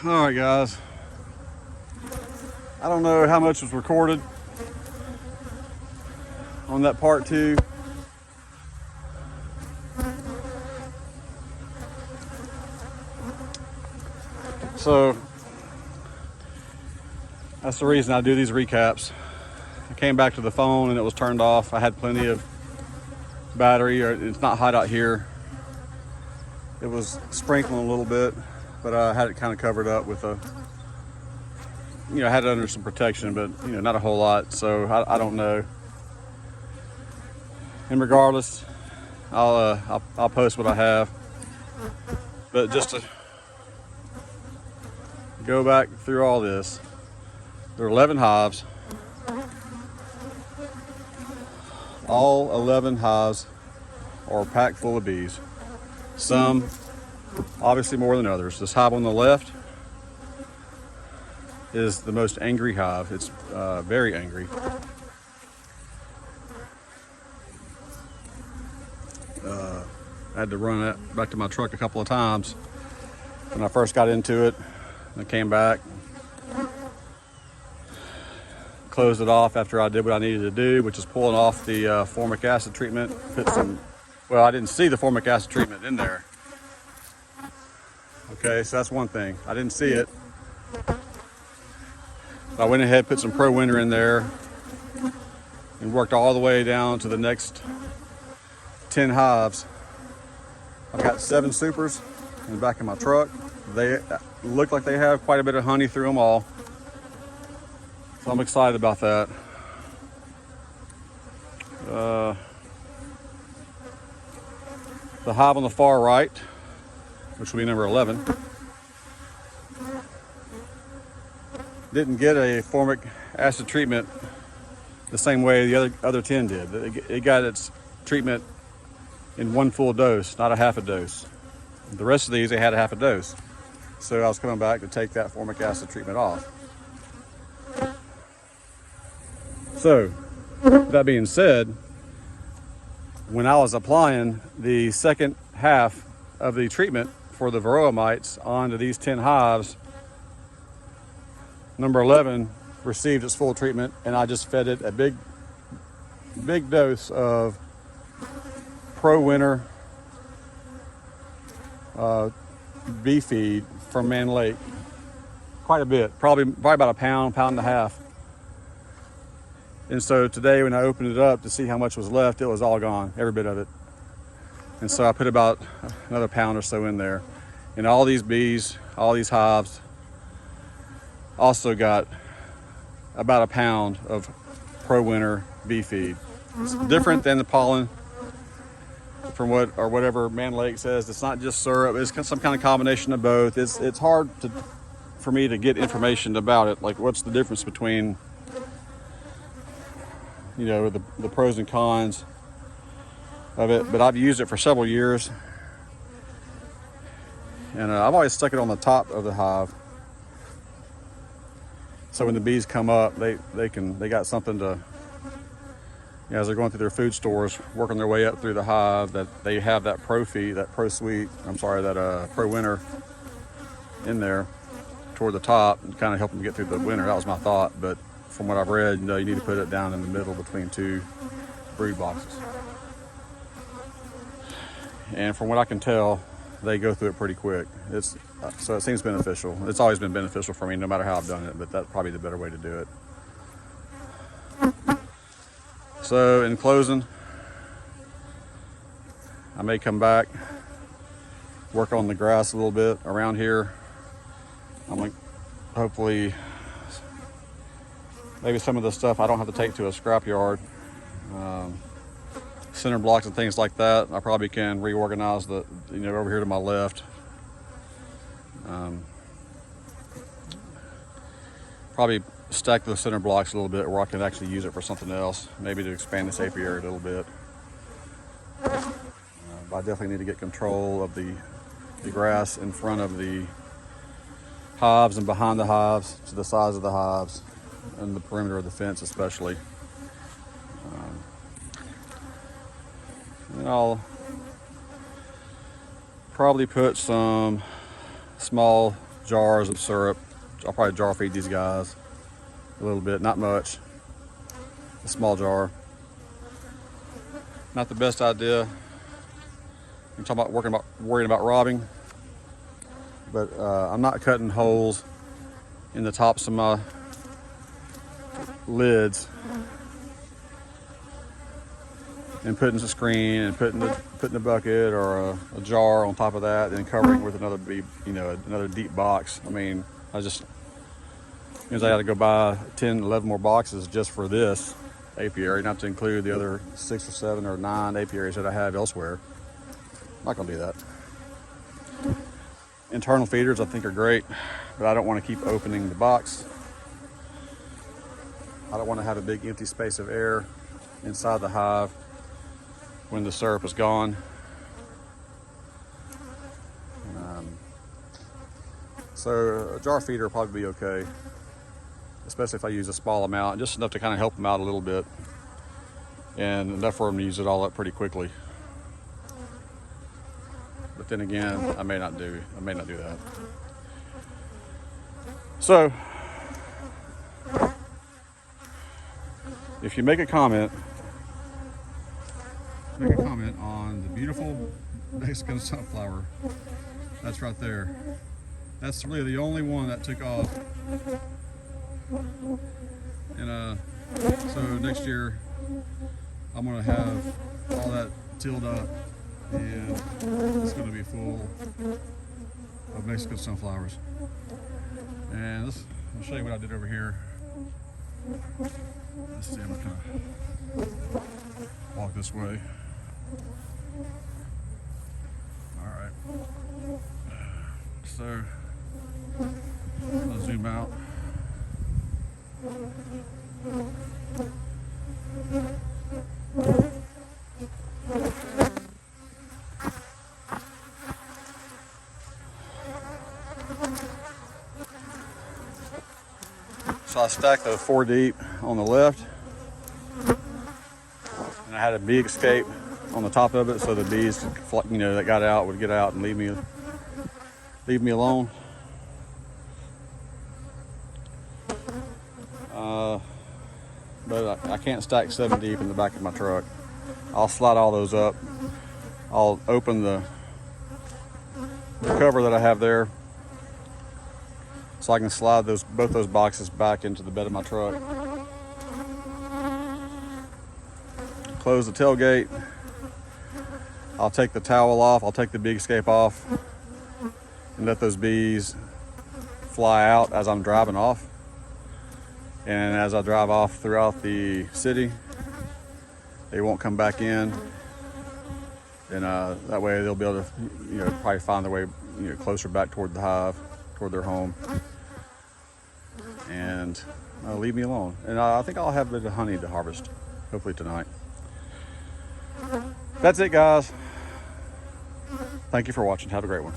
All right, guys. I don't know how much was recorded on that part 2. So that's the reason I do these recaps. I came back to the phone and it was turned off. I had plenty of battery, or it's not hot out here. It was sprinkling a little bit, but I had it kind of covered up with a, I had it under some protection, but not a whole lot. So I don't know. And regardless, I'll post what I have. But just to go back through all this, there are 11 hives. All 11 hives are packed full of bees. Some obviously more than others. This hive on the left is the most angry hive. It's very angry. I had to run it back to my truck a couple of times when I first got into it. I came back, closed it off after I did what I needed to do, which is pulling off the formic acid treatment. Well, I didn't see the formic acid treatment in there. Okay, so that's one thing. I didn't see it. I went ahead, put some Pro Winter in there, and worked all the way down to the next 10 hives. I've got 7 supers in the back of my truck. They look like they have quite a bit of honey through them all. So I'm excited about that. The hive on the far right, which will be number 11, didn't get a formic acid treatment the same way the other 10 did. It got its treatment in one full dose, not a half a dose. The rest of these, they had a half a dose. So I was coming back to take that formic acid treatment off. So, that being said, when I was applying the second half of the treatment for the varroa mites onto these 10 hives, number 11 received its full treatment, and I just fed it a big dose of Pro Winter bee feed from Man Lake. Quite a bit, probably about a pound and a half. And so today when I opened it up to see how much was left, it was all gone, every bit of it. And so I put about another pound or so in there. And all these bees, all these hives also got about a pound of Pro Winter bee feed. It's different than the pollen from whatever Man Lake says. It's not just syrup, it's some kind of combination of both. It's hard for me to get information about it, like what's the difference between the pros and cons of it. But I've used it for several years, and I've always stuck it on the top of the hive, so when the bees come up, they got something to, as they're going through their food stores, working their way up through the hive, that they have that Pro Winter in there toward the top and kind of help them get through the winter. That was my thought, but from what I've read, you need to put it down in the middle between 2 brood boxes. And from what I can tell, they go through it pretty quick. So it seems beneficial. It's always been beneficial for me, no matter how I've done it, but that's probably the better way to do it. So in closing, I may come back, work on the grass a little bit around here. I'm like, hopefully, maybe some of the stuff I don't have to take to a scrap yard. Center blocks and things like that, I probably can reorganize over here to my left. Probably stack the center blocks a little bit where I can actually use it for something else, maybe to expand this apiary a little bit. But I definitely need to get control of the grass in front of the hives and behind the hives, to the sides of the hives and the perimeter of the fence especially. And I'll probably put some small jars of syrup. I'll probably jar feed these guys a little bit, not much. A small jar. Not the best idea. I'm talking about worrying about robbing, but I'm not cutting holes in the tops of my lids and putting the screen and putting the bucket or a jar on top of that, and covering with another another deep box. I mean, I just means I got to go buy 10, 11 more boxes just for this apiary, not to include the other 6 or 7 or 9 apiaries that I have elsewhere. I'm not gonna do that. Internal feeders I think are great, but I don't want to keep opening the box. I don't want to have a big empty space of air inside the hive when the syrup is gone. So a jar feeder will probably be okay, especially if I use a small amount, just enough to kind of help them out a little bit, and enough for them to use it all up pretty quickly. But then again, I may not do that. So if you make a comment on the beautiful Mexican sunflower, that's right there. That's really the only one that took off. And so next year I'm gonna have all that tilled up, and it's gonna be full of Mexican sunflowers. And I'll show you what I did over here. Let's see, I'm gonna kind of walk this way. All right. So I'll zoom out. So I stacked the 4 deep on the left, and I had a bee escape on the top of it, so the bees, that got out would get out and leave me alone. But I can't stack 7 deep in the back of my truck. I'll slide all those up. I'll open the cover that I have there, so I can slide both those boxes back into the bed of my truck. Close the tailgate. I'll take the towel off. I'll take the bee escape off and let those bees fly out as I'm driving off. And as I drive off throughout the city, they won't come back in. And that way they'll be able to, probably find their way, closer back toward the hive, toward their home, and leave me alone. And I think I'll have a bit of honey to harvest, hopefully tonight. That's it, guys. Thank you for watching. Have a great one.